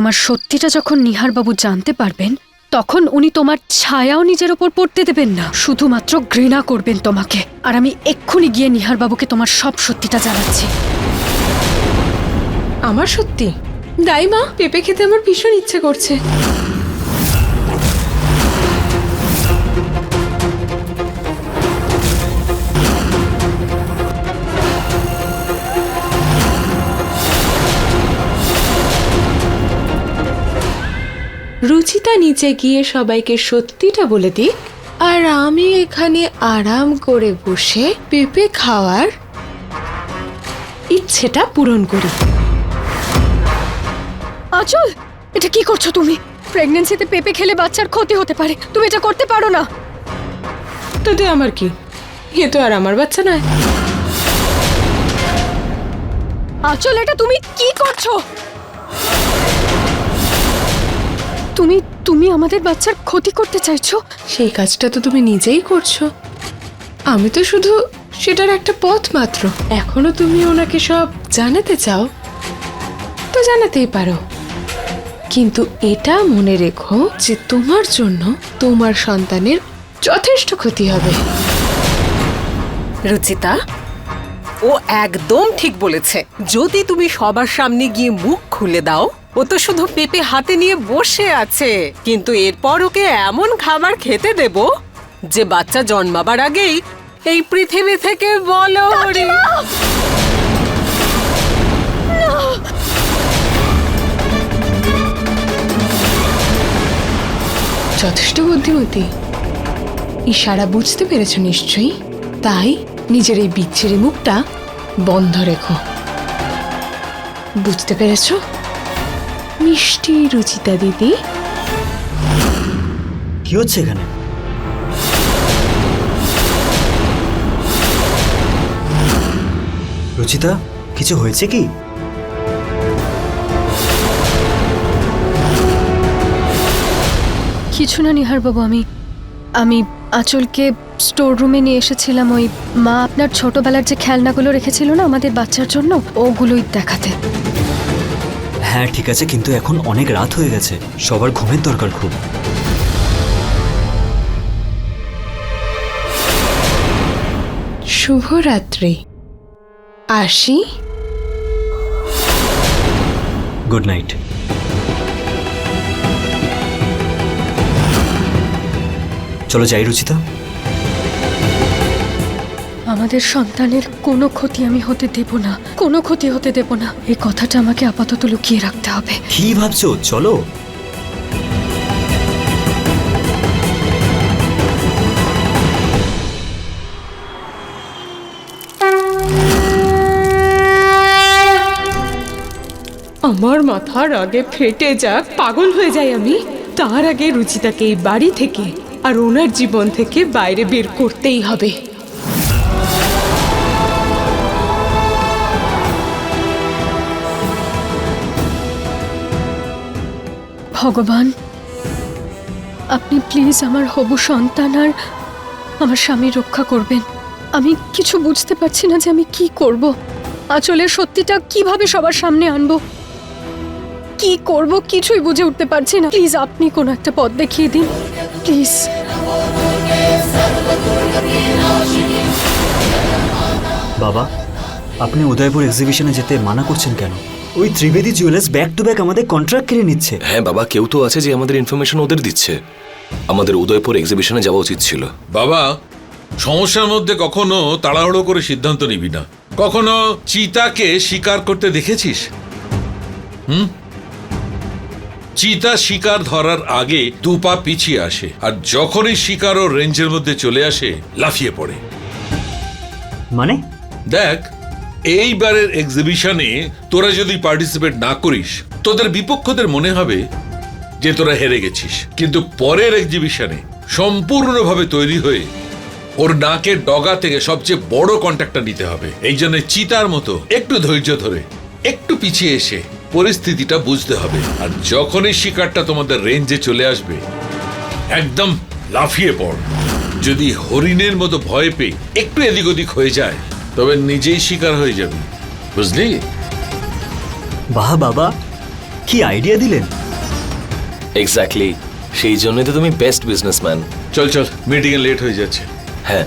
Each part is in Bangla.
তোমার সত্যিটা যখন নিহারবাবু জানতে পারবেন তখন উনি তোমার ছায়াও নিজের ওপর পড়তে দেবেন না, শুধুমাত্র ঘৃণা করবেন তোমাকে। আর আমি এক্ষুনি গিয়ে নিহারবাবুকে তোমার সব সত্যিটা জানাচ্ছি। আমার সত্যি? দাইমা, পেঁপে খেতে আমার ভীষণ ইচ্ছে করছে। রুচিতা নিচে গিয়ে সবাইকে সত্যিটা বলে দিক, আর আমি এখানে আরাম করে বসে পেঁপে খাওয়ার ইচ্ছেটা পূরণ করি। আঁচল, এটা কি করছো তুমি? প্রেগন্যান্সিতে পেঁপে খেলে বাচ্চার ক্ষতি হতে পারে, তুমি এটা করতে পারো না। তাতে আমার কি? এ তো আর আমার বাচ্চা নয়। আঁচল, এটা তুমি কি করছো? তুমি আমাদের বাচ্চার ক্ষতি করতে চাইছো? সেই কাজটা তো তুমি নিজেই করছো, আমি তো শুধু সেটার একটা পথ মাত্র। এখনো তুমি ওনাকে সব জানাতে চাও তো জানাতেই পারো, কিন্তু এটা মনে রেখো যে তোমার জন্য তোমার সন্তানের যথেষ্ট ক্ষতি হবে। রুচিতা, ও একদম ঠিক বলেছে। যদি তুমি সবার সামনে গিয়ে মুখ খুলে দাও, ও তো শুধু পেঁপে হাতে নিয়ে বসে আছে, কিন্তু এরপর ওকে এমন খাবার খেতে দেব যে বাচ্চা জন্মাবার আগেই এই পৃথিবী থেকে বলো রে। যথেষ্ট বুদ্ধিমতী, ইশারা বুঝতে পেরেছ নিশ্চয়ই। তাই নিজের এই বিচ্ছিরি মুখটা বন্ধ রেখো, বুঝতে পেরেছ মিষ্টি রুচিতা দিদি? কি হচ্ছে এখানে? রুচিতা, কিছু হয়েছে কি? কিছু না নিহারবাবু, আমি আঁচলকে স্টোর রুমে নিয়ে এসেছিলাম ওই মা আপনার ছোটবেলার যে খেলনাগুলো রেখেছিল না আমাদের বাচ্চার জন্য, ওগুলোই দেখাতে। হ্যাঁ ঠিক আছে, কিন্তু এখন অনেক রাত হয়ে গেছে, সবার ঘুমের দরকার খুব। শুভরাত্রি, আসি। Good night. চলো যাই রুচিতা। আমাদের সন্তানের কোনো ক্ষতি আমি হতে দেব না, কোনো ক্ষতি হতে দেব না, এই কথাটা আমাকে আপাতত লুকিয়ে রাখতে হবে। কি ভাবছো? চলো। আমার মাথার আগে ফেটে যাক, পাগল হয়ে যাই আমি, তার আগে রুচিতাকে এই বাড়ি থেকে আর ওনার জীবন থেকে বাইরে বের করতেই হবে। ভগবান, আপনি প্লিজ আমার হবু সন্তান আর আমার স্বামী রক্ষা করবেন। আমি কিছু বুঝতে পারছি না যে আমি কি করব। আঁচলের সত্যিটা কিভাবে সবার সামনে আনবো, কি করব কিছুই বুঝে উঠতে পারছি না। প্লিজ আপনি কোনো একটা পথ দেখিয়ে দিন প্লিজ। বাবা, আপনি উদয়পুর এক্সিবিশনে যেতে মানা করছেন কেন? ওই Trivedi jewellers back to back আমাদের কন্ট্রাক্ট কেড়ে নিচ্ছে। হ্যাঁ বাবা, কেউ তো আছে যে আমাদের ইনফরমেশন ওদের দিচ্ছে। আমাদের উদয়পুর এক্সিবিশনে যাওয়া উচিত ছিল। বাবা, সমস্যার মধ্যে কখনো তাড়াহুড়ো করে সিদ্ধান্ত নিবি না। কখনো চিতাকে শিকার করতে দেখেছিস? চিতা শিকার ধরার আগে 2 পা পিছিয়ে আসে, আর যখনই শিকার ও রেঞ্জের মধ্যে চলে আসে লাফিয়ে পড়ে। মানে? দেখ, এইবারের এক্সিবিশনে তোরা যদি পার্টিসিপেট না করিস, তোদের বিপক্ষদের মনে হবে যে তোরা হেরে গেছিস, কিন্তু পরের এক্সিবিশনে সম্পূর্ণভাবে তৈরি হয়ে ওর নাকের ডগা থেকে সবচেয়ে বড় কন্ট্যাক্টটা নিতে হবে। এই জন্য চিতার মতো একটু ধৈর্য ধরে একটু পিছিয়ে এসে পরিস্থিতিটা বুঝতে হবে, আর যখনই শিকারটা তোমাদের রেঞ্জে চলে আসবে একদম লাফিয়ে পড়। যদি হরিণের মতো ভয় পেয়ে একটু এদিক ওদিক হয়ে যায় তবে নিজেই শিকার হয়ে যাবে, বুঝলি? বাহ বাবা, কি আইডিয়া দিলেন! এক্স্যাক্টলি, সেই জন্যই তো তুমি বেস্ট বিজনেসম্যান। চল চল, মিটিং এ লেট হয়ে যাচ্ছে। হ্যাঁ,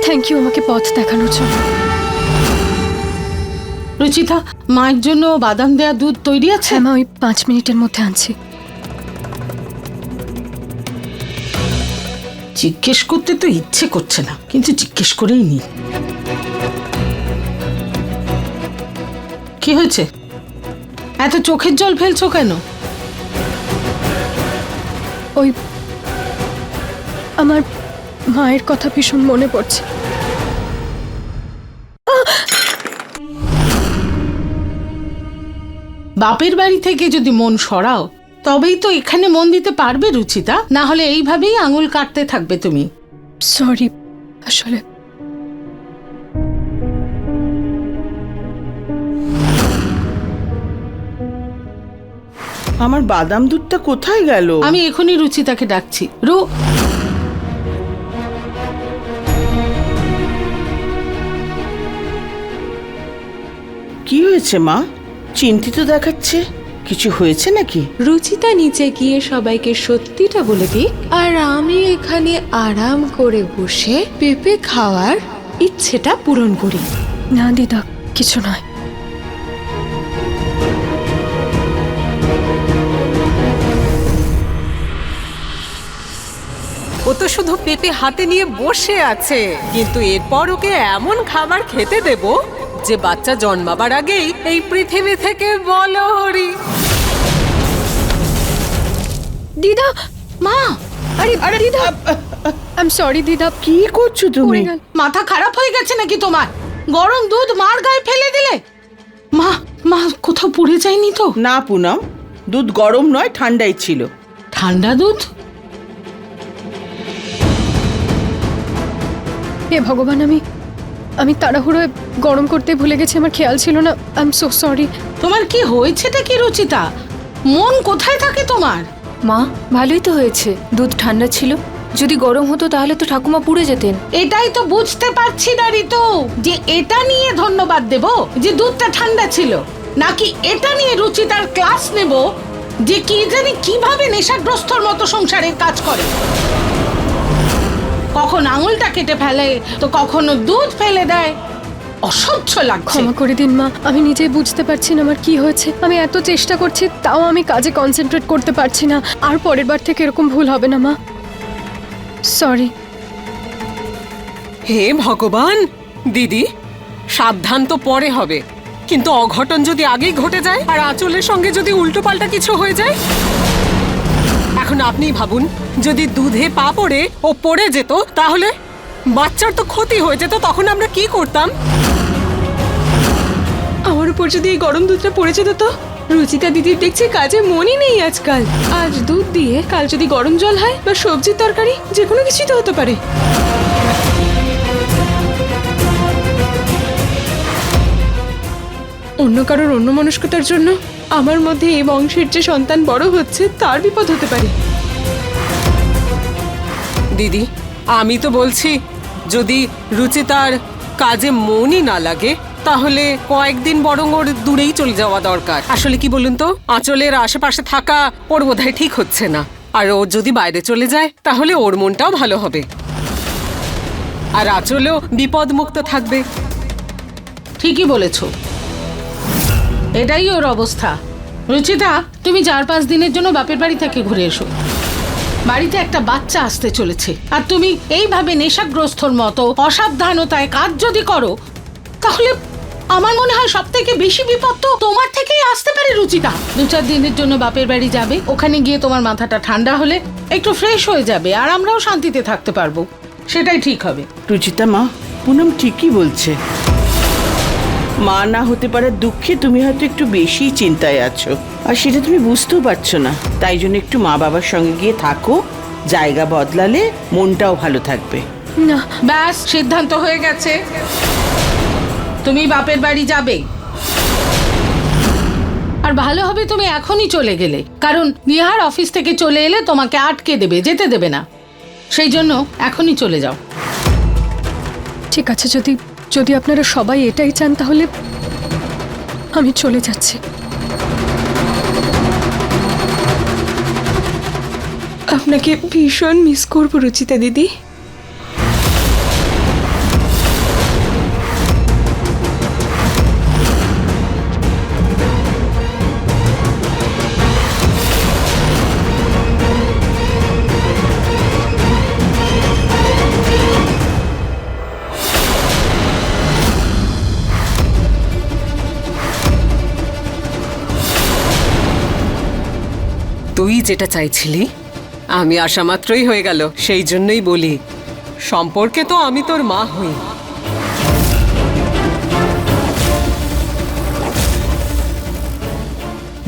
থ্যাংক ইউ আমাকে পথ দেখানোর জন্য। রুচিতা, মায়ের জন্য বাদাম দেয়া দুধ তৈরি আছে? হ্যাঁ মা, ওই 5 মিনিটের মধ্যে আনছি। জিজ্ঞেস করতে তো ইচ্ছে করছে না, কিন্তু জিজ্ঞেস করেই নি। কি হয়েছে? এত চোখের জল ফেলছো কেন? ওই আমার মায়ের কথা ভীষণ মনে পড়ছে। বাপের বাড়ি থেকে যদি মন সরাও তবেই তো এখানে মন দিতে পারবে রুচিতা, না হলে এইভাবেই আঙুল কাটতে থাকবে তুমি। সরি, আসলে আমার বাদাম দুধটা কোথায় গেল? আমি এখনই রুচিতাকে ডাকছি। কি হয়েছে মা? চিন্তিত দেখাচ্ছে, কিছু হয়েছে নাকি? রুচিতা নিচে গিয়ে সবাইকে সত্যিটা বলে দিক, আর আমি এখানে আরাম করে বসে পেঁপে খাওয়ার ইচ্ছেটা পূরণ করি। না দিদা, কিছু নয়। ও তো শুধু পেঁপে হাতে নিয়ে বসে আছে, কিন্তু এরপর ওকে এমন খাবার খেতে দেব যে বাচ্চা জন্মাবার আগেই এই পৃথিবী থেকে বলো হরি। দিদা, মা, আরে দিদা, আই এম সরি দিদা। কি করছো তুমি? পড়ে গেল। মাথা খারাপ হয়ে গেছে নাকি তোমার? গরম দুধ মার গায়ে ফেলে দিলে। মা মা কোথাও পড়ে যায়নি তো? না পুনম, দুধ গরম নয়, ঠান্ডাই ছিল। ঠান্ডা দুধ? হে ভগবান, আমি তাড়াহুড়োয় গরম করতে ভুলে গেছি, আমার খেয়াল ছিল না। I am so sorry. তোমার কি হয়েছেটা কি রুচিতা? মন কোথায় থাকে তোমার? মা, ভালোই তো হয়েছে, দুধ ঠান্ডা ছিল। যদি গরম হতো তাহলে তো ঠাকুমা পুড়ে যেতেন। এটাই তো বুঝতে পারছি না ঋতু, যে এটা নিয়ে ধন্যবাদ দেব যে দুধটা ঠান্ডা ছিল, নাকি এটা নিয়ে রুচিতার ক্লাস নেব যে কি জানি কিভাবে নেশাগ্রস্তর মতো সংসারের কাজ করে। কখন আঙুলটা কেটে ফেলে তো কখনো দুধ ফেলে দেয়। অসহ্য লাগছে। ক্ষমা করে দিন মা, আমি নিজেই বুঝতে পারছি না আমার কি হয়েছে। আমি এত চেষ্টা করছি, তাও আমি কাজে কনসেন্ট্রেট করতে পারছি না। আর পরের বার থেকে এরকম ভুল হবে না মা, সরি। হে ভগবান! দিদি, সাবধান তো পরে হবে, কিন্তু অঘটন যদি আগেই ঘটে যায় আর আঁচলের সঙ্গে যদি উল্টোপাল্টা কিছু হয়ে যায়। এখন আপনিই ভাবুন, যদি দুধে পা পড়ে ও পড়ে যেত তাহলে বাচ্চার তো ক্ষতি হয়ে যেত, তখন আমরা কি করতাম? আমার উপর যদি এই গরম দুধটা পড়ে যেত তো? রুচিতা দিদির দেখছি কাজে মনই নেই আজকাল। আজ দুধ দিয়ে কাল যদি গরম জল হয় বা সবজির তরকারি, যে কোনো কিছুই তো হতে পারে। অন্য কারোর অন্য মনস্কতার জন্য আমার মধ্যে এই বংশের যে সন্তান বড় হচ্ছে তার বিপদ হতে পারে। দিদি, আমি তো বলছি, যদি রুচিতার কাজে মনই না লাগে তাহলে কয়েকদিন বরং ওর দূরেই চলে যাওয়া দরকার। আসলে কি বলুন তো, আঁচলের আশেপাশে থাকা ওর বোধহয় ঠিক হচ্ছে না। আর ও যদি বাইরে চলে যায় তাহলে ওর মনটাও ভালো হবে, আর আঁচলেও বিপদ মুক্ত থাকবে। ঠিকই বলেছো, এটাই ওর অবস্থা। রুচিতা, তুমি 4-5 দিনের জন্য বাপের বাড়ি থেকে ঘুরে এসো। বাড়িতে একটা বাচ্চা আসতে চলেছে, আর তুমি এইভাবে নেশাগ্রস্তর মতো অসাবধানতায় কাজ যদি করো তাহলে আমার মনে হয় সব থেকে বেশি বিপদ তো তোমার থেকেই আসতে পারে। রুচিতা, 2-4 দিনের জন্য বাপের বাড়ি যাবে, ওখানে গিয়ে তোমার মাথাটা ঠান্ডা হলে একটু ফ্রেশ হয়ে যাবে, আর আমরাও শান্তিতে থাকতে পারবো। সেটাই ঠিক হবে। রুচিতা মা, পুনম ঠিকই বলছে। মা না হতে পারার দুঃখে তুমি হয়তো একটু বেশি চিন্তায় আছো, আর সেটা তুমি বুঝতেও পারছো না। তাই জন্য একটু মা বাবার সঙ্গে গিয়ে থাকো, জায়গা বদলালে মনটাও ভালো থাকবে। না, ব্যাস, সিদ্ধান্ত হয়ে গেছে, তুমি বাপের বাড়ি যাবে। আর ভালো হবে তুমি এখনই চলে গেলে, কারণ নিহার অফিস থেকে চলে এলে তোমাকে আটকে দেবে, যেতে দেবে না। সেই জন্য এখনই চলে যাও। ঠিক আছে, যদি যদি আপনারা সবাই এটাই চান তাহলে আমি চলে যাচ্ছি। আপনাকে ভীষণ মিস করবো রুচিতা দিদি। তুই যেটা চাইছিলি আমি আসা মাত্রই হয়ে গেল। সেই জন্যই বলি, সম্পর্কে তো আমি তোর মা হই।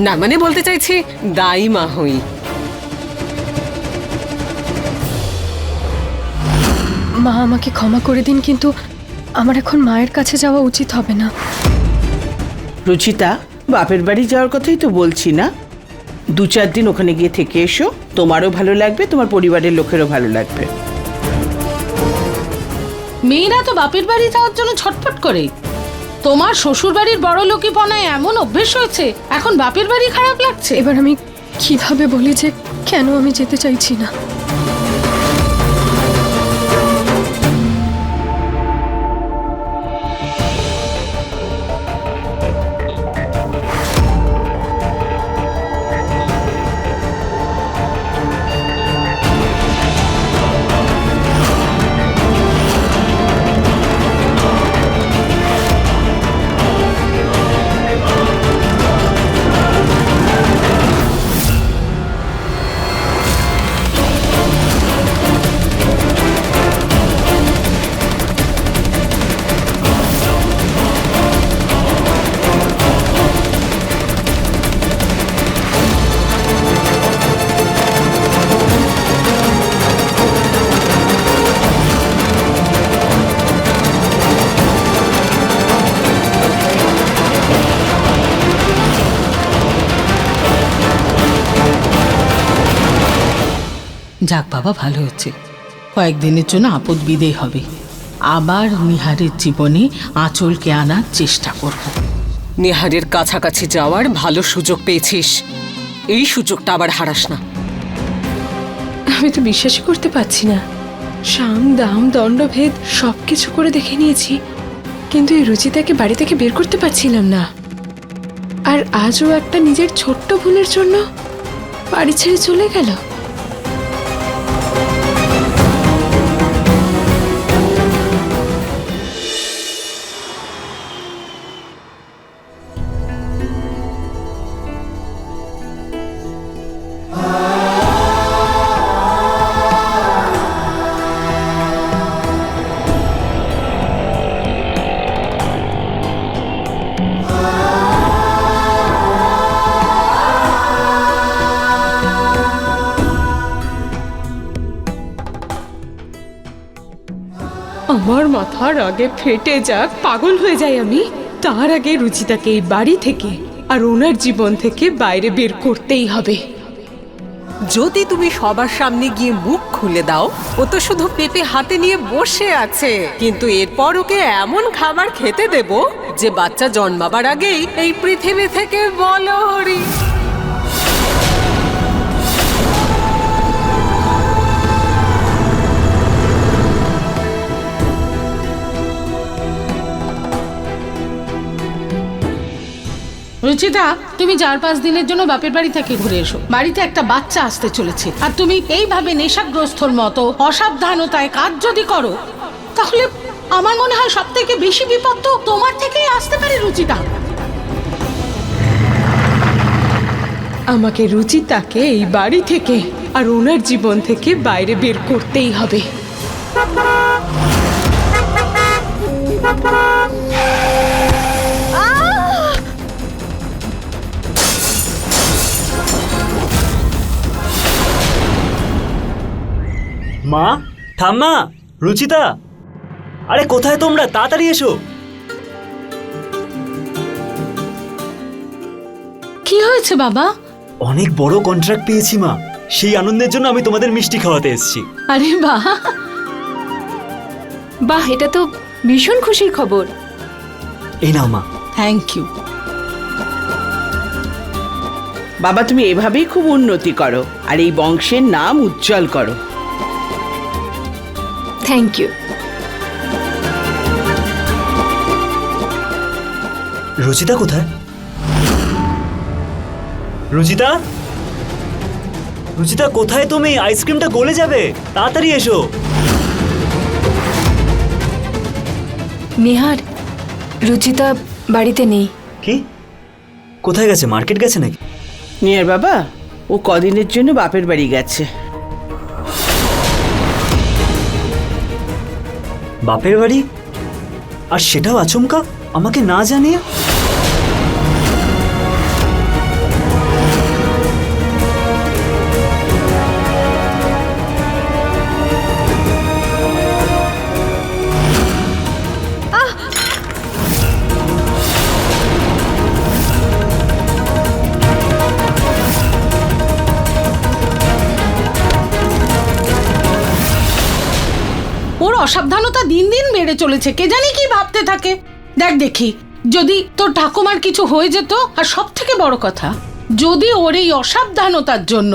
না মানে বলতে চাইছি দাই মা হই। মা, আমাকে ক্ষমা করে দিন, কিন্তু আমার এখন মায়ের কাছে যাওয়া উচিত হবে না। রুচিতা, বাপের বাড়ি যাওয়ার কথাই তো বলছি না? 2-4 দিন ওখানে গিয়ে থেকে এসো, তোমারও ভালো লাগবে, তোমার পরিবারের লোকেরও ভালো লাগবে। মেয়েরা তো বাপের বাড়ি যাওয়ার জন্য ছটফট করে। তোমার শ্বশুর বাড়ির বড় লোকিপনায় এমন অভ্যেস হয়েছে, এখন বাপের বাড়ি খারাপ লাগছে। এবার আমি কিভাবে বলি যে কেন আমি যেতে চাইছি না? যাক বাবা, ভালো হচ্ছে। কয়েকদিনের জন্য আপদ বিদেয় হবে। আবার নিহারের জীবনে আঁচলকে আনার চেষ্টা করব। নিহারের কাছাকাছি যাওয়ার ভালো সুযোগ পেয়েছিস, এই সুযোগটা আবার হারাস না। আমি তো বিশ্বাসই করতে পারছি না। সাম দাম দণ্ডভেদ সবকিছু করে দেখে নিয়েছি, কিন্তু এই রুচিতাকে বাড়ি থেকে বের করতে পারছিলাম না। আর আজও একটা নিজের ছোট্ট ভুলের জন্য বাড়ি ছেড়ে চলে গেল। আমার মাথার আগে ফেটে যাক, পাগল হয়ে যাই আমি, তার আগে রুচিতাকে এই বাড়ি থেকে আর ওনার জীবন থেকে বাইরে বের করতেই হবে। যদি তুমি সবার সামনে গিয়ে মুখ খুলে দাও, ও তো শুধু পেঁপে হাতে নিয়ে বসে আছে, কিন্তু এরপর ওকে এমন খাবার খেতে দেব যে বাচ্চা জন্মাবার আগেই এই পৃথিবী থেকে বলো হরি। রুচিতা, তুমি 4-5 দিনের জন্য বাপের বাড়ি থেকে ঘুরে এসো। বাড়িতে একটা বাচ্চা আসতে চলেছে, আর তুমি এইভাবে নেশাগ্রস্তর মতো অসাবধানতায় কাজ যদি করো, তাহলে আমার মনে হয় সব থেকে বেশি বিপদ তো তোমার থেকেই আসতে পারে। রুচিতা, আমাকে রুচিতাকে এই বাড়ি থেকে আর ওনার জীবন থেকে বাইরে বের করতেই হবে। মা, ঠাম্মা, রুচিতা, আরে কোথায় তোমরা? তাড়াতাড়ি এসো। কি হয়েছে বাবা? অনেক বড় কন্ট্রাক্ট পেয়েছি মা, সেই আনন্দের জন্য আমি তোমাদের মিষ্টি খাওয়াতে এসেছি। আরে বাহ, বাহ, এটা তো ভীষণ খুশির খবর। এই নাও মা। Thank you. বাবা, তুমি এভাবেই খুব উন্নতি করো আর এই বংশের নাম উজ্জ্বল করো। Thank you. রুচিতা কোথায়? রুচিতা, রুচিতা কোথায় তুমি? আইসক্রিমটা গলে যাবে, তাড়াতাড়ি এসো। নিহার, রুচিতা বাড়িতে নেই। কি? কোথায় গেছে? মার্কেট গেছে নাকি? নিয়ার বাবা, ও কদিনের জন্য বাপের বাড়ি গেছে। বাপের বাড়ি? আর সেটাও আচমকা, আমাকে না জানিয়ে? ওর অসাবধানতা দিন দিন বেড়ে চলেছে, কে জানি কি ভাবতে থাকে। দেখ দেখি, যদি তোর ঠাকুমার কিছু হয়ে যেত, আর সব থেকে বড় কথা, যদি ওর এই অসাবধানতার জন্য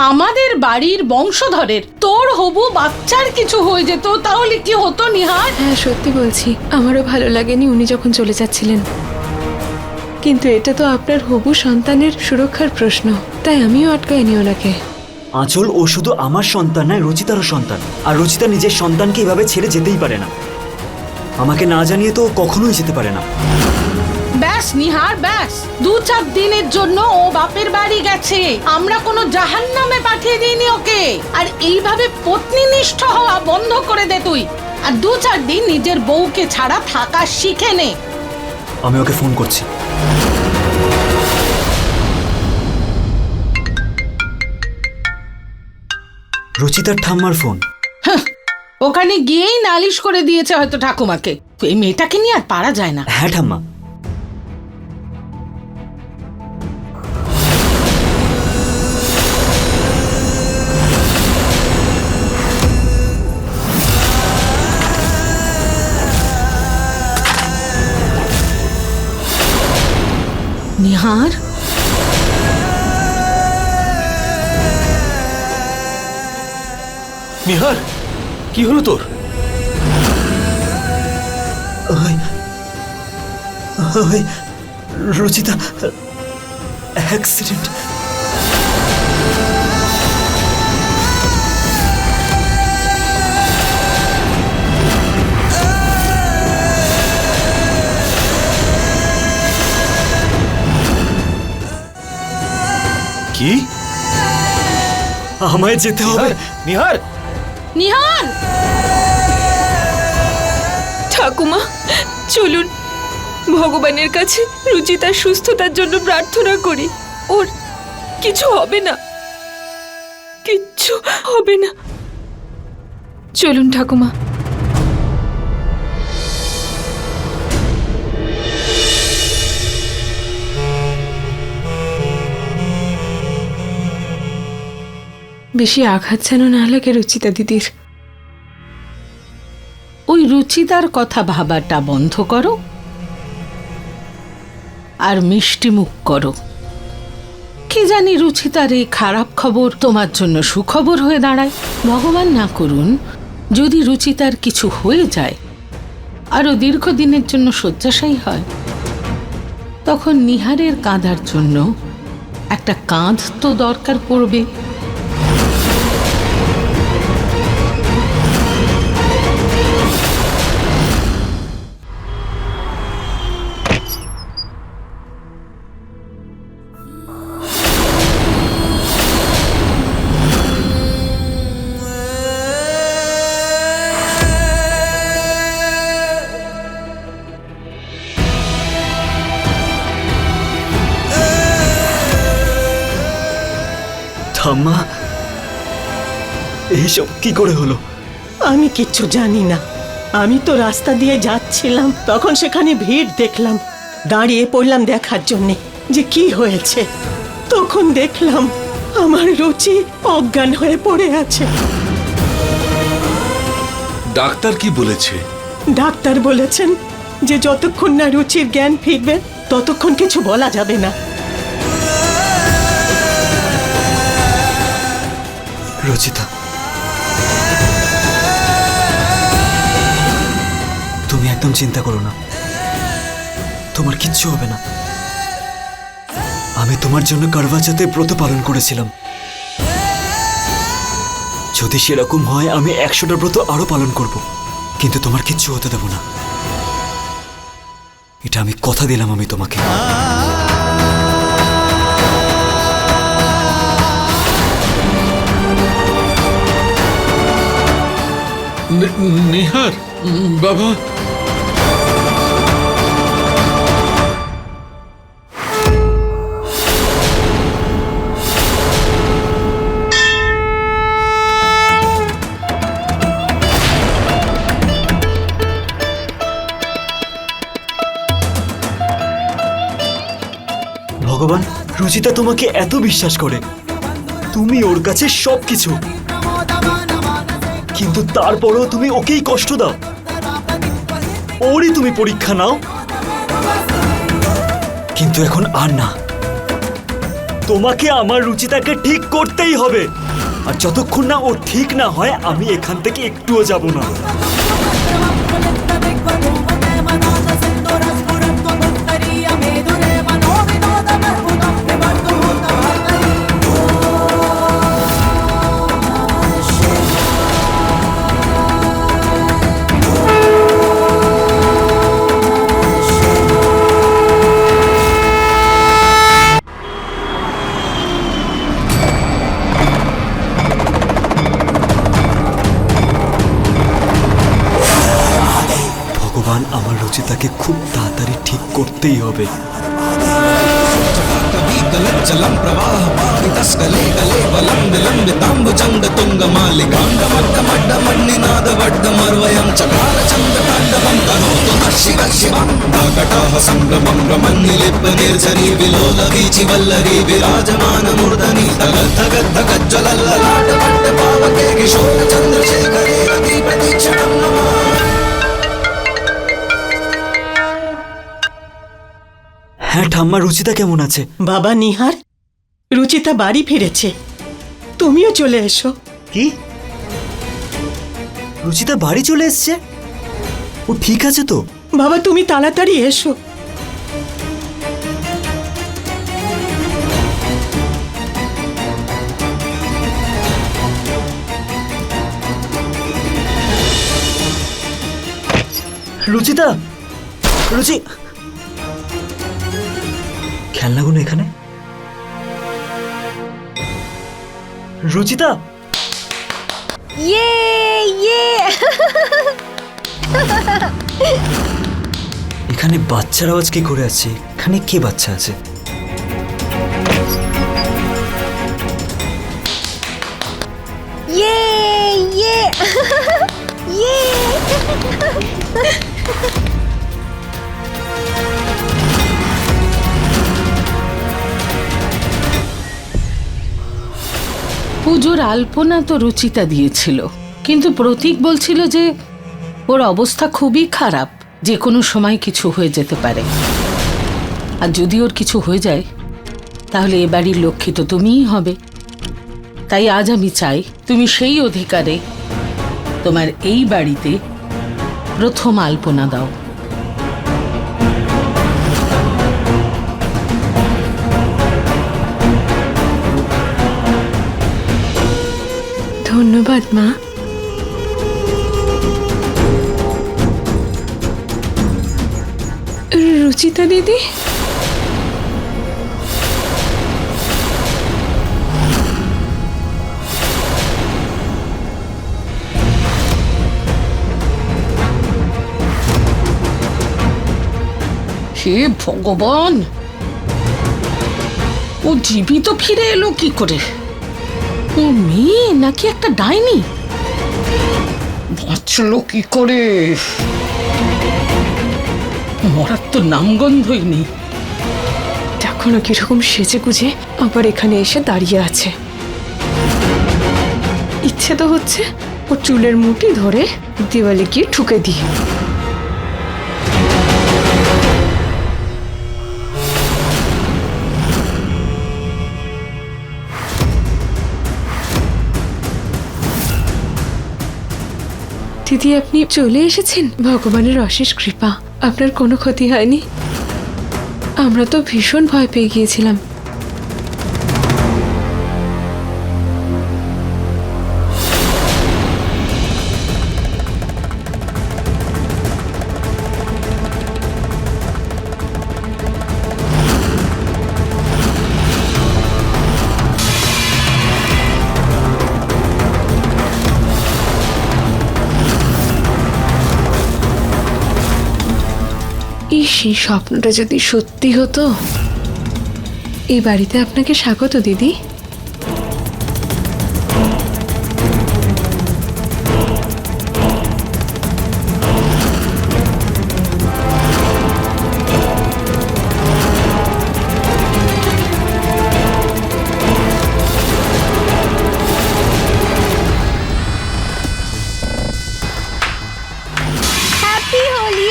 আমাদের বাড়ির বংশধরের তোর হবু বাচ্চার কিছু হয়ে যেত, তাহলে কি হতো নিহার? হ্যাঁ, সত্যি বলছি, আমারও ভালো লাগেনি উনি যখন চলে যাচ্ছিলেন, কিন্তু এটা তো আপনার হবু সন্তানের সুরক্ষার প্রশ্ন, তাই আমিও আটকাইনি ওনাকে। আঁচল, ও শুধু আমার সন্তান নয়, রুচিতারও সন্তান। আর রুচিতা নিজের সন্তানকে এভাবে ছেড়ে যেতেই পারে না। আমাকে না জানিয়ে তো ও কখনোই যেতে পারে না। ব্যাস নিহার, ব্যাস। 2-4 দিনের জন্য ও বাপের বাড়ি গেছে, আমরা কোনো জাহান্নামে পাঠিয়ে দিইনি ওকে। আর এইভাবে পত্নীনিষ্ঠ হওয়া বন্ধ করে দে তুই, আর 2-4 দিন নিজের বউকে ছাড়া থাকা শিখে নে। আমি ওকে ফোন করছি। রুচিতার ঠাম্মার ফোন। ওখানে গিয়েই নালিশ করে দিয়েছে হয়তো ঠাকুমাকে। এই মেয়েটাকে নিয়ে আর পারা যায় না। হ্যাঁ ঠাম্মা। নিহার, নিহার, কি হলো তোর? রুচিতা, অ্যাক্সিডেন্ট। কি? আমায় যেতে হবে। নিহার, নিহার! ঠাকুমা, চলুন ভগবানের কাছে রুচিতার সুস্থতার জন্য প্রার্থনা করি। ওর কিছু হবে না, কিচ্ছু হবে না। চলুন ঠাকুমা। বেশি আঘাত যেন না লাগে রুচিতা দিদির। ওই রুচিতার কথা ভাবাটা বন্ধ করো আর মিষ্টি মুখ করো। কি জানি রুচিতার এই খারাপ খবর তোমার জন্য সুখবর হয়ে দাঁড়ায়। ভগবান না করুন যদি রুচিতার কিছু হয়ে যায়, আরো দীর্ঘদিনের জন্য শয্যাশায়ী হয়, তখন নিহারের কাঁদার জন্য একটা কাঁধ তো দরকার পড়বে। ঠাম্মা, এইসব কি করে হলো? আমি কিচ্ছু জানি না। আমি তো রাস্তা দিয়ে যাচ্ছিলাম, তখন সেখানে ভিড় দেখলাম, দাঁড়িয়ে পড়লাম দেখার জন্যে যে কি হয়েছে। তখন দেখলাম আমার রুচি অজ্ঞান হয়ে পড়ে আছে। ডাক্তার কি বলেছে? ডাক্তার বলেছেন যে যতক্ষণ না রুচির জ্ঞান ফিরবে ততক্ষণ কিছু বলা যাবে না। রচিতা, তুমি একদম চিন্তা করো না, তোমার কিচ্ছু হবে না। আমি তোমার জন্য কারবাচাতে ব্রত পালন করেছিলাম। যদি সেরকম হয় আমি 100টা ব্রত আরো পালন করব, কিন্তু তোমার কিচ্ছু হতে দেব না। এটা আমি কথা দিলাম আমি তোমাকে। নিহার বাবা, ভগবান, রুচিতা তোমাকে এত বিশ্বাস করে, তুমি ওর কাছে সবকিছু, কিন্তু তারপরেও তুমি ওকেই কষ্ট দাও, ওরই তুমি পরীক্ষা নাও। কিন্তু এখন আর না, তোমাকে আমার রুচিতাকে ঠিক করতেই হবে, আর যতক্ষণ না ও ঠিক না হয় আমি এখান থেকে একটুও যাব না। ভগবান, আমার রুচিতাকে খুব তাড়াতাড়ি ঠিক করতেই হবে। হ্যাঁ ঠাম্মা, রুচিতা কেমন আছে? বাবা নিহার, রুচিতা বাড়ি ফিরেছে, তুমিও চলে এসো। কি? রুচিতা বাড়ি চলে এসছে? ও ঠিক আছে তো? বাবা তুমি তাড়াতাড়ি এসো। রুচিতা, রুচি, খেলনাগুলো এখানে। রুচিতা, ইয়ে ইয়ে এখানে বাচ্চার আওয়াজ কি করে আছে? এখানে কে বাচ্চা আছে? ইয়ে ইয়ে ইয়ে পুজোর আলপনা তো রুচিতা দিয়েছিল, কিন্তু প্রতীক বলছিল যে ওর অবস্থা খুবই খারাপ, যে কোনো সময় কিছু হয়ে যেতে পারে। আর যদি ওর কিছু হয়ে যায় তাহলে এ বাড়ির লক্ষ্মী তো তুমিই হবে। তাই আজ আমি চাই তুমি সেই অধিকারে তোমার এই বাড়িতে প্রথম আলপনা দাও। ধন্যবাদ মা। রুচিতা দিদি, হে ভগবান, ও জীবিত ফিরে এলো কি করে? ও মেয়ে নাকি একটা ডাইনি? বাঁচলো কি করে? মরার তো নামগন্ধই নেই। এখনো কিরকম সেজে গুজে আবার এখানে এসে দাঁড়িয়ে আছে। ইচ্ছে তো হচ্ছে ওর চুলের মুঠি ধরে দেওয়ালে গিয়ে ঠুকে দিই। দিদি, আপনি চলে এসেছেন। ভগবানের অশেষ কৃপা, আপনার কোনো ক্ষতি হয়নি। আমরা তো ভীষণ ভয় পেয়ে গিয়েছিলাম। সেই স্বপ্নটা যদি সত্যি হতো। এই বাড়িতে আপনাকে স্বাগত দিদি।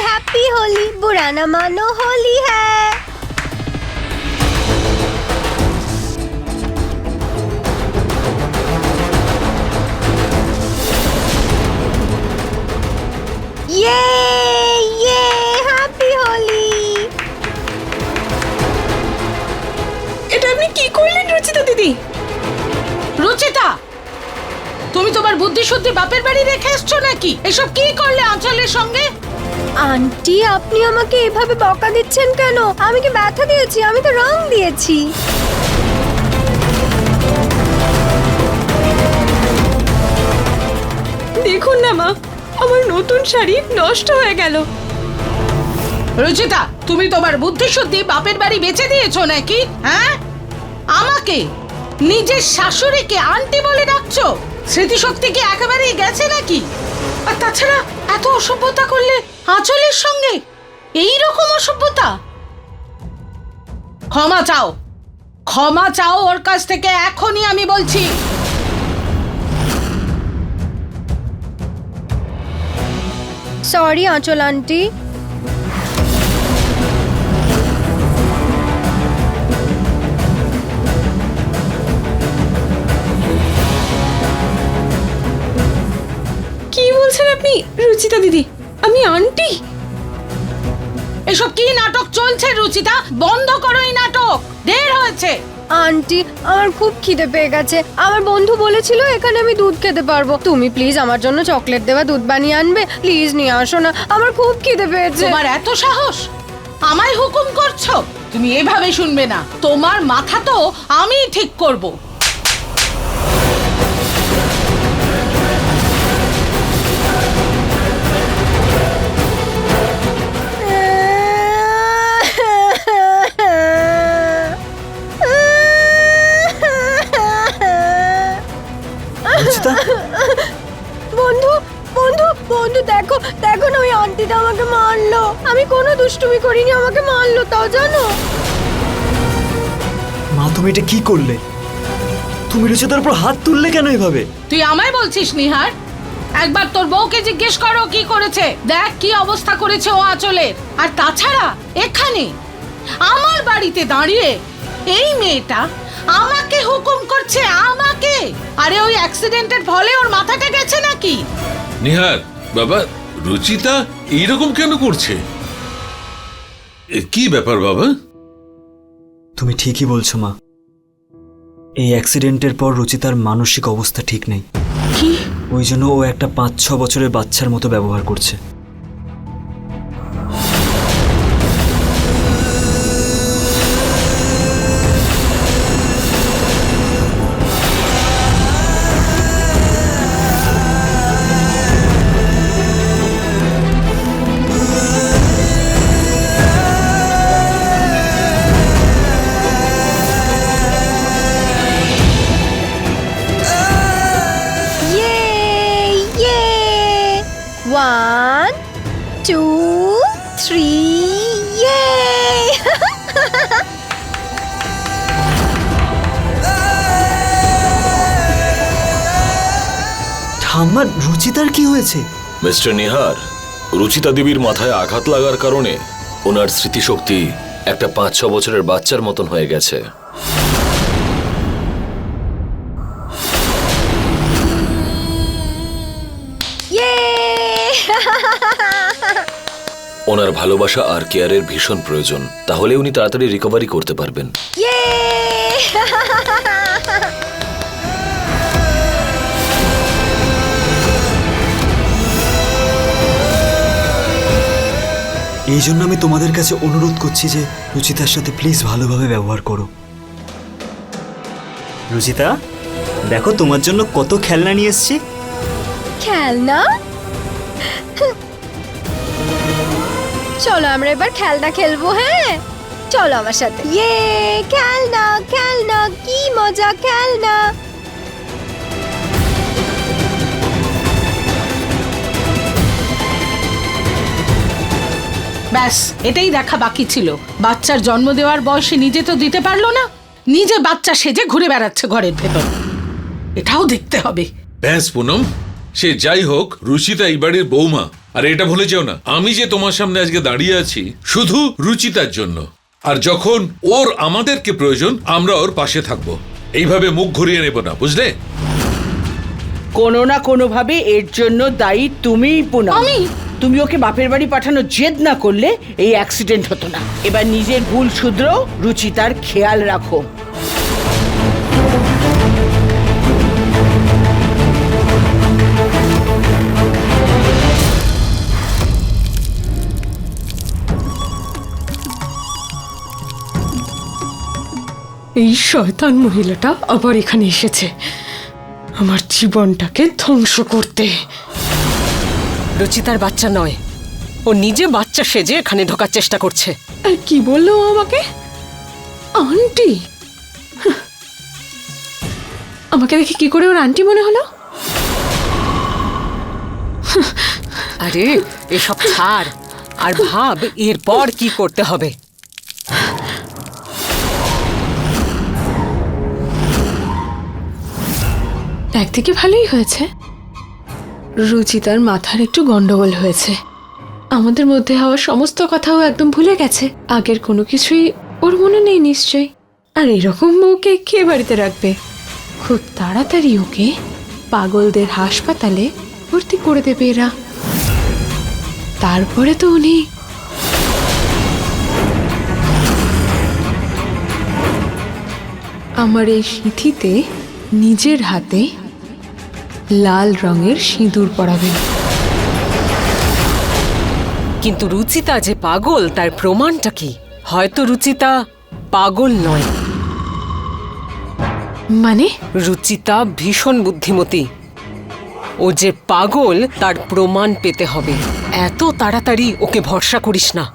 हैप्पी होली बुरा न मानो होली है। ये हैप्पी होली। এটা আপনি কি করলেন রুচিতা দিদি? রুচিতা, তুমি তোমার বুদ্ধি শুদ্ধি বাপের বাড়ি রেখে এসছো নাকি? এসব কি করলে আঁচলের সঙ্গে? আন্টি, আপনি আমাকে এভাবে বকা দিচ্ছেন কেন? আমি কি ব্যথা দিয়েছি? আমি তো রং দিয়েছি। দেখুন না মা, আমার নতুন শাড়ি নষ্ট হয়ে গেল। রুচিতা, তুমি তোমার বুদ্ধি শুদ্ধি বাপের বাড়ি বেচে দিয়েছো নাকি? হ্যাঁ, আমাকে নিজের শাশুড়িকে আন্টি বলে ডাকছো? স্মৃতিশক্তি কি একেবারেই গেছে নাকি? আর তাছাড়া এত অসভ্যতা করলে আঁচলের সঙ্গে, এই রকম অসভ্যতা। ক্ষমা চাও, ক্ষমা চাও ওর কাছ থেকে এখনই, আমি বলছি। সরি আঁচল আন্টি। কি বলছেন আপনি রুচিতা দিদি? আমি আন্টি? এসব কি নাটক চলছে রুচিতা? বন্ধ করো এই নাটক, ঢের হয়েছে। আন্টি, আমার খুব খিদে পেয়ে গেছে। আমার বন্ধু বলেছিল এখানে আমি দুধ খেতে পারবো। তুমি প্লিজ আমার জন্য চকলেট দেওয়া দুধ বানিয়ে আনবে? প্লিজ নিয়ে আসো না, আমার খুব খিদে পেয়েছে। তোমার এত সাহস, আমায় হুকুম করছো? তুমি এভাবে শুনবে না, তোমার মাথা তো আমি ঠিক করব। রুচিতা, বন্ধু বন্ধু বন্ধু, দেখো দেখো না, ওই আন্টিটা আমাকে মারলো। আমি কোনো দুষ্টুমি করিনি, আমাকে মারলো তাও জানো। মা তুমি এটা কি করলে? তুমি রুচিতার উপর হাত তুললে কেন এভাবে? তুই আমায় বলছিস নিহার? একবার তোর বউকে জিজ্ঞেস করো কি করেছে। দেখ কি অবস্থা করেছে ও আঁচলের। আর তাছাড়া এখানে আমার বাড়িতে দাঁড়িয়ে এই মেয়েটা আমাকে হুকুম করছে, আমাকে। আরে ওই অ্যাক্সিডেন্টের ফলে ওর মাথাটা গেছে নাকি? নিহার বাবা, রুচিতা এইরকম কেন করছে? কি ব্যাপার বাবা? তুমি ঠিকই বলছো মা, এই অ্যাক্সিডেন্টের পর রুচিতার মানসিক অবস্থা ঠিক নেই। কি? ওই জন্য ও একটা 5-6 বছরের বাচ্চার মতো ব্যবহার করছে। One, ঠাম্মা রুচিতার কি হয়েছে? মিস্টার নিহার, রুচিতা দেবীর মাথায় আঘাত লাগার কারণে ওনার স্মৃতিশক্তি একটা 5-6 বছরের বাচ্চার মতন হয়ে গেছে। ওনার ভালোবাসা আর কেয়ারের ভীষণ প্রয়োজন, তাহলে উনি তাড়াতাড়ি রিকভারি করতে পারবেন। এই জন্য আমি তোমাদের কাছে অনুরোধ করছি যে রুচিতার সাথে প্লিজ ভালোভাবে ব্যবহার করো। রুচিতা, দেখো তোমার জন্য কত খেলনা নিয়ে এসেছি। খেলনা? চলো আমরা এবার খেলনা খেলবো। হ্যাঁ চলো আমার সাথে। খেলনা খেলনা, কি মজা খেলনা। ব্যাস এটাই দেখা বাকি ছিল। বাচ্চার জন্ম দেওয়ার বয়সে নিজে তো দিতে পারলো না, নিজে বাচ্চা সেজে ঘুরে বেড়াচ্ছে ঘরের ভেতর। এটাও দেখতে হবে। ব্যাস পুনম, সে যাই হোক, রুচিতা এই বাড়ির বৌমা। আর এটা ভুলে যেও না, আমি যে তোমার সামনে আজকে দাঁড়িয়ে আছি শুধু রুচিতার জন্য। আর যখন ওর আমাদেরকে প্রয়োজন, আমরা ওর পাশে থাকবো। এইভাবে মুখ ঘুরিয়ে নেব না, বুঝলে? কোনো না কোনো ভাবে এর জন্য দায়ী তুমিই পুনম। তুমি ওকে বাপের বাড়ি পাঠানোর জেদ না করলে এই অ্যাক্সিডেন্ট হতো না। এবার নিজের ভুল শুধরো, রুচিতার খেয়াল রাখো। এই শয়তান মহিলাটা আবার এখানে এসেছে আমার জীবনটাকে ধ্বংস করতে। রুচিতার বাচ্চা নয়, ও নিজে বাচ্চা সেজে এখানে ঢোকার চেষ্টা করছে। আর কি বললো ও আমাকে? আন্টি? আমাকে দেখে কি করে ওর আন্টি মনে হলো? আরে এসব ছাড় আর ভাব এরপর কি করতে হবে। একদিকে ভালোই হয়েছে, রুচিতার মাথার একটু গন্ডগোল হয়েছে। আমাদের মধ্যে হওয়া সমস্ত কথাও একদম ভুলে গেছে। আগের কোনো কিছুই ওর মনে নেই নিশ্চয়ই। আর এরকম ওকে কে বাড়িতে রাখবে? খুব তাড়াতাড়ি ওকে পাগলদের হাসপাতালে ভর্তি করে দেবে এরা। তারপরে তো উনি আমার এই সিঁথিতে নিজের হাতে লাল রঙের সিঁদুর পরাবেন। কিন্তু রুচিতা যে পাগল তার প্রমাণটা কি? হয়তো রুচিতা পাগল নয়, মানে রুচিতা ভীষণ বুদ্ধিমতী। ও যে পাগল তার প্রমাণ পেতে হবে। এত তাড়াতাড়ি ওকে ভরসা করিস না।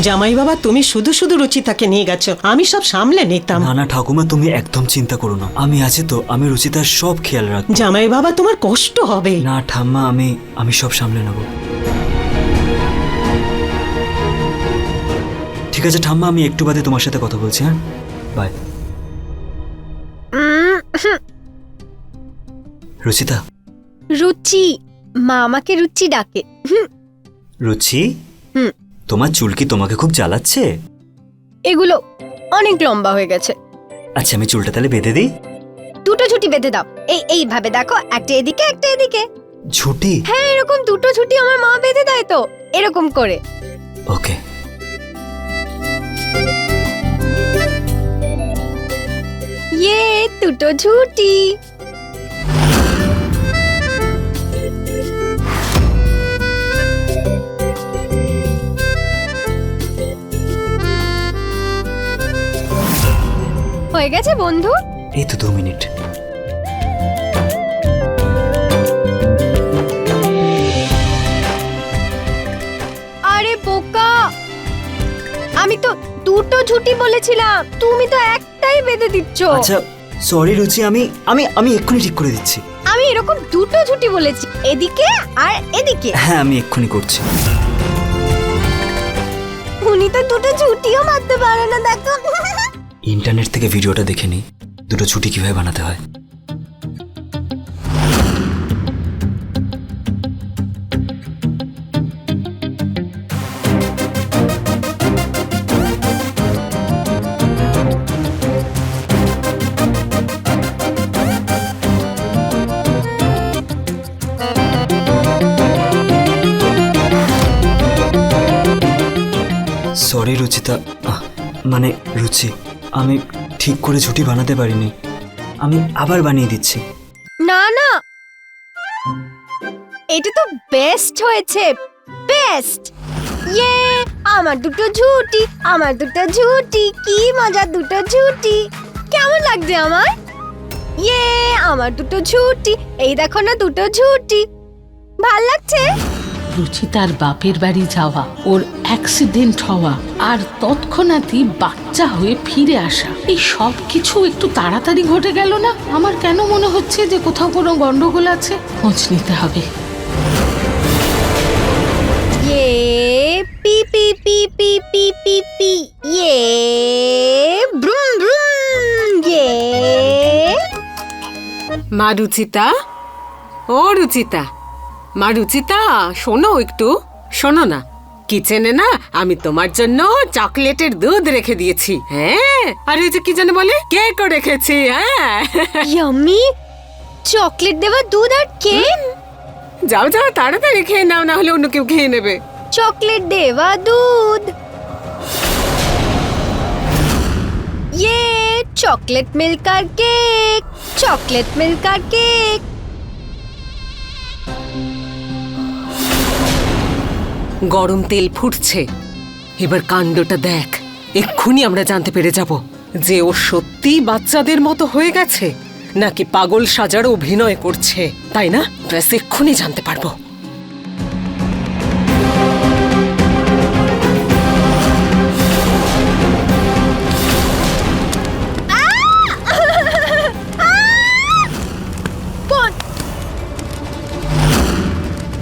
জামাই বাবা, তুমি শুধু শুধু রুচিতাকে নিয়ে গেছো, আমি সব সামলে নিতাম। না না ঠাকুমা, তুমি একদম চিন্তা করো না, আমি আছি তো। আমি রুচিতার সব খেয়াল রাখবো। জামাই বাবা, তোমার কষ্ট হবে। না ঠাম্মা, আমি সব সামলে নেব। ঠিক আছে ঠাম্মা, আমি একটু বাদে তোমার সাথে কথা বলছি। হ্যাঁ, বাই। রুচিতা। রুচি, মা আমাকে রুচি ডাকে। রুচি, তোমার চুল কি তোমাকে খুব জ্বালাচ্ছে? এগুলো অনেক লম্বা হয়ে গেছে। আচ্ছা, আমি চুলটা তাহলে বেঁধে দিই। দুটো ছুটি বেঁধে দাও। এইভাবে দেখো, একটা এদিকে একটা এদিকে। ছুটি? হ্যাঁ, এরকম দুটো ছুটি আমার মা বেঁধে দেয় তো, এরকম করে। ওকে। দুটো ছুটি। হয়ে গেছে বন্ধু। এই তো 2 মিনিট। আরে বোকা, আমি তো দুটো ছুটি বলেছিলাম, তুমি তো একটাই বেঁধে দিচ্ছ। আচ্ছা সরি রুচি, আমি এক্ষুনি ঠিক করে দিচ্ছি। আমি এরকম দুটো ছুটি বলেছি, এদিকে আর এদিকে। হ্যাঁ, আমি এক্ষুনি করছি। উনি তো দুটো ছুটিও মারতে পারে না, দেখো। ইন্টারনেট থেকে ভিডিওটা দেখে নিই, দুটো ছুটি কিভাবে বানাতে হয়। সরি রুচিতা, মানে রুচি, আমি ঠিক করে ছুটি বানাতে পারিনি। আমি আবার বানিয়ে দিচ্ছি। না না, এটা তো বেস্ট হয়েছে, বেস্ট। ইয়ে, আমার দুটো ঝুটি, আমার দুটো ঝুটি, কি মজা দুটো ঝুটি। কেমন লাগছে আমার? ইয়ে, আমার দুটো ঝুটি, এই দেখো না দুটো ঝুটি, ভাল লাগছে? রুচিতার বাপের বাড়ি যাওয়া, ওর অ্যাক্সিডেন্ট হওয়া, আর তৎক্ষণাৎই বাচ্চা হয়ে ফিরে আসা, এই সব কিছু একটু তাড়াতাড়ি ঘটে গেল না? আমার কেন মনে হচ্ছে যে কোথাও কোনো গন্ডগোল আছে, খোঁজ নিতে হবে। ইয়ে, P P P P P P P, ইয়ে, ব্রুম ব্রুম, ইয়ে। মা রুচিতা, ও রুচিতা, মা রুচিতা, শোনো একটু, শোনো না। কিচেনে না আমি তোমার জন্য চকলেটের দুধ রেখে দিয়েছি। হ্যাঁ, আর এই যে কি জানে বলে, কেকও রেখেছি। হ্যাঁ, ইয়াম্মি, চকলেট দেওয়া দুধ আর কেক? যাও যাও, তাড়াতাড়ি খেয়ে নাও, না হলে অন্য কেউ খেয়ে নেবে। চকলেট দেওয়া দুধ, ইয়ে, চকলেট মিল্ক আর কেক, চকলেট মিল্ক আর কেক। গরম তেল ফুটছে, এবার কাণ্ডটা দেখ। এক্ষুনি আমরা জানতে পেরে যাব যে ও সত্যি বাচ্চাদের মতো হয়ে গেছে নাকি পাগল সাজার অভিনয় করছে, তাই না? ব্যাস এক্ষুনি জানতে পারবো।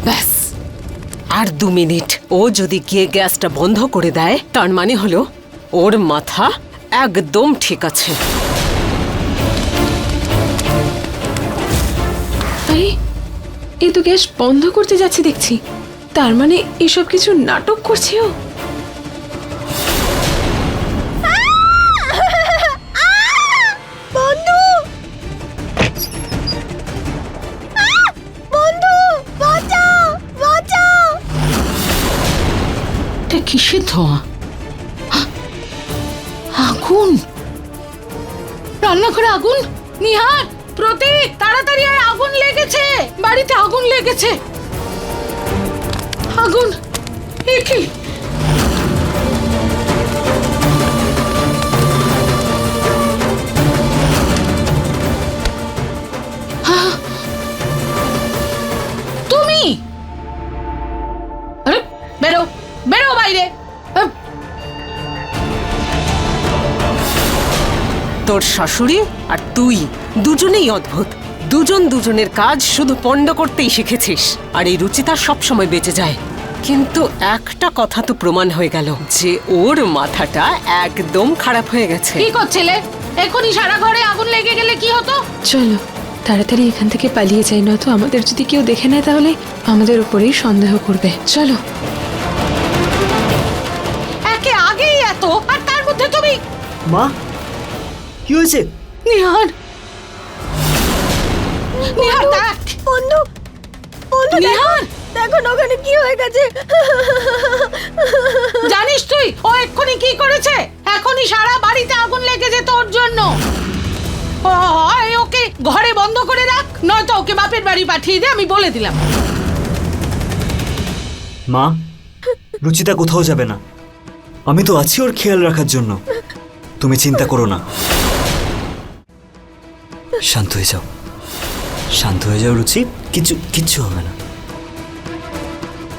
ব্যাস আর 2 মিনিট, ও যদি গিয়ে গ্যাসটা বন্ধ করে দেয় তার মানে হলো ওর মাথা একদম ঠিক আছে। আরে, এ তো গ্যাস বন্ধ করতে যাচ্ছে দেখছি। তার মানে এসব কিছু নাটক করছে ও। বন্ধু, বন্ধু, বাঁচাও, বাঁচাও। এটা কিসের ধোঁয়া? আগুন! রান্নাঘরে আগুন! নিহার, প্রতীক, তাড়াতাড়ি আয়, আগুন লেগেছে, বাড়িতে আগুন লেগেছে। আগুন! এ কি? তুমি? আরে, বেরো, বেরো বাইরে। তোর শাশুড়ি আর তুই দুজনেই অদ্ভুত। দুজন দুজনের কাজ শুধু পণ্ড করতেই শিখেছিস, আর এই রুচিতা সব সময় বেঁচে যায়। কিন্তু একটা কথা তো প্রমাণ হয়ে গেল যে ওর মাথাটা একদম খারাপ হয়ে গেছে। কি করছিলে? এখনই সারা ঘরে আগুন লেগে গেলে কি হতো? চলো তাড়াতাড়ি এখান থেকে পালিয়ে যাই, নয়তো আমাদের যদি কেউ দেখে নেয় তাহলে আমাদের উপরেই সন্দেহ করবে। চলো। একে আগেই এত, আর তার মধ্যে তুমি। মা, কি হয়েছে? নিহার, নিহার দেখ। বন্ধু, বন্ধু, নিহার, দেখো না ওখানে কি হয়ে গেছে। জানিস তুই ও এক্ষুনি কি করেছে? এখনই সারা বাড়িতে আগুন লেগে যেত ওর জন্য। হয় ওকে ঘরে বন্ধ করে রাখ, নয়তো ওকে বাপের বাড়ি পাঠিয়ে দে, আমি বলে দিলাম। মা, রুচিতা কোথাও যাবে না, আমি তো আছি ওর খেয়াল রাখার জন্য। তুমি চিন্তা করো না। শান্ত হয়ে যাও, শান্ত হয়ে যাও রুচি, কিচ্ছু হবে না।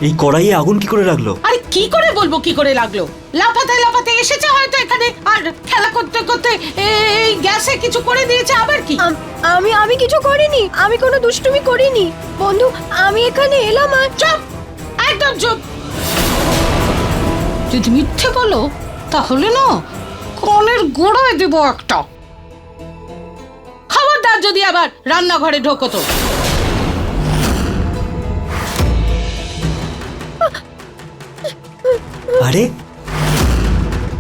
এই কড়াইয়ে আগুন কি করে লাগলো? আরে কি করে বলবো কি করে লাগলো? লাফাতে লাফাতে এসেছে হয়তো এখানে, আর খেলা করতে করতে এই গ্যাসে কিছু করে দিয়েছে। আবার কি? আমি কিছু করিনি, আমি কোনো দুষ্টুমি করিনি বন্ধু। আমি এখানে এলাম আর চুপ, একদম চুপ। যদি মিথ্যে বলো তাহলে না কনের গোড়ায় দেবো একটা। এবার যদি আবার রান্নাঘরে ঢোকো তো। আরে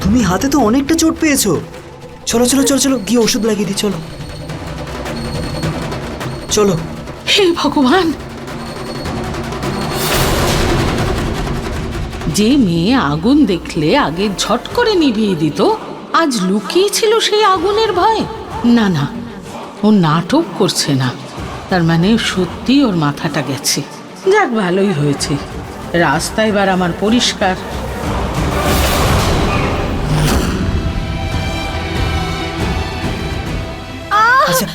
তুমি হাতে তো অনেকটা চোট পেয়েছো। চলো চলো চলো চলো গিয়ে ওষুধ লাগিয়ে দিই, চলো চলো। হে ভগবান, যে মেয়ে আগুন দেখলে আগে ঝট করে নিভিয়ে দিত, আজ লুকিয়ে ছিল সেই আগুনের ভয়। না না, ও নাটক করছে না, তার মানে সত্যি ওর মাথাটা গেছে। যাক, ভালোই হয়েছে, রাস্তা এবার আমার পরিষ্কার। আচ্ছা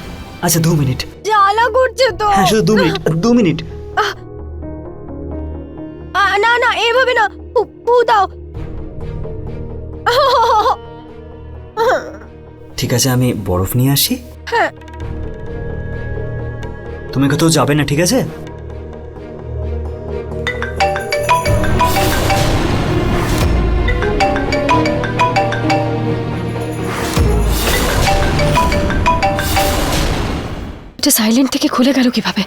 আচ্ছা 2 মিনিট। জ্বালা করছে তো। হ্যাঁ শুধু 2 মিনিট, 2 মিনিট। না না, এভাবে না, ফু দাও। ঠিক আছে, আমি বরফ নিয়ে আসি। হ্যাঁ। তুমি কোথাও যাবে না, ঠিক আছে? এটা সাইলেন্ট থেকে খুলে গেল কিভাবে?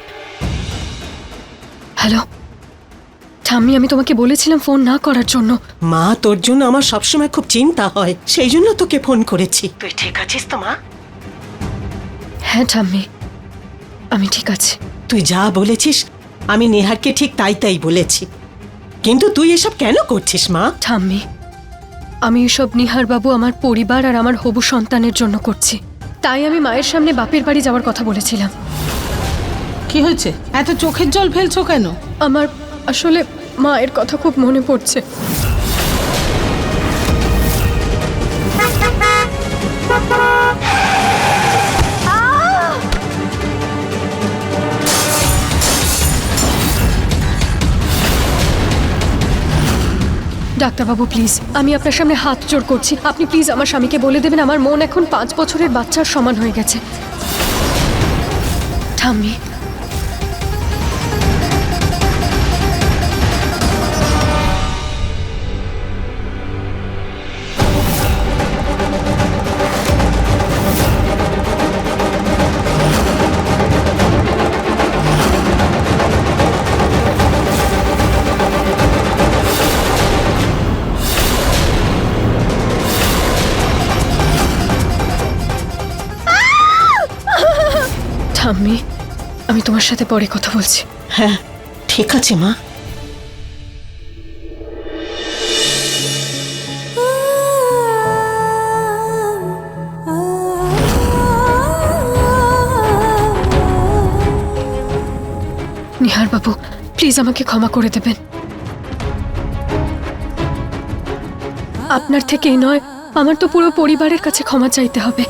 হ্যালো ঠাম্মি, আমি তোমাকে বলেছিলাম ফোন না করার জন্য। মা, তোর জন্য আমার সবসময় খুব চিন্তা হয়, সেই জন্য তোকে ফোন করেছি। তুই ঠিক আছিস তো মা? হ্যাঁ ঠাম্মি, আমি ঠিক আছি। তুই যা বলেছিস আমি নেহারকে ঠিক তাই তাই বলেছি, কিন্তু তুই এসব কেন করছিস মা? ঠাম্মি, আমি এসব নিহার বাবু, আমার পরিবার আর আমার হবু সন্তানের জন্য করছি। তাই আমি মায়ের সামনে বাপের বাড়ি যাওয়ার কথা বলেছিলাম। কি হয়েছে, এত চোখের জল ফেলছো কেন? আমার আসলে মায়ের কথা খুব মনে পড়ছে। ডাক্তারবাবু প্লিজ, আমি আপনার সামনে হাত জোড় করছি, আপনি প্লিজ আমার স্বামীকে বলে দেবেন আমার মন এখন 5 বছরের বাচ্চার সমান হয়ে গেছে। ঠাম্মি, ঠাম্মি, আমি তোমার সাথে পরে কথা বলছি। হ্যাঁ ঠিক আছে মা। নিহার বাবু প্লিজ আমাকে ক্ষমা করে দেবেন। আপনার থেকেই নয়, আমার তো পুরো পরিবারের কাছে ক্ষমা চাইতে হবে।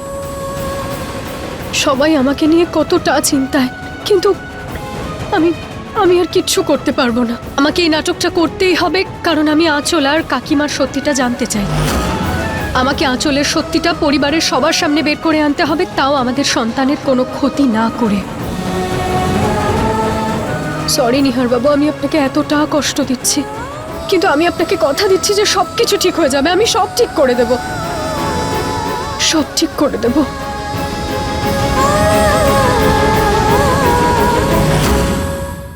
সবাই আমাকে নিয়ে কতটা চিন্তায়, কিন্তু আমি আর কিচ্ছু করতে পারবো না। আমাকে এই নাটকটা করতেই হবে, কারণ আমি আঁচল আর কাকিমার সত্যিটা জানতে চাই। আমাকে আঁচলের সত্যিটা পরিবারের সবার সামনে বের করে আনতে হবে, তাও আমাদের সন্তানের কোনো ক্ষতি না করে। সরি নিহার বাবু, আমি আপনাকে এতটা কষ্ট দিচ্ছি, কিন্তু আমি আপনাকে কথা দিচ্ছি যে সবকিছু ঠিক হয়ে যাবে। আমি সব ঠিক করে দেব, সব ঠিক করে দেব।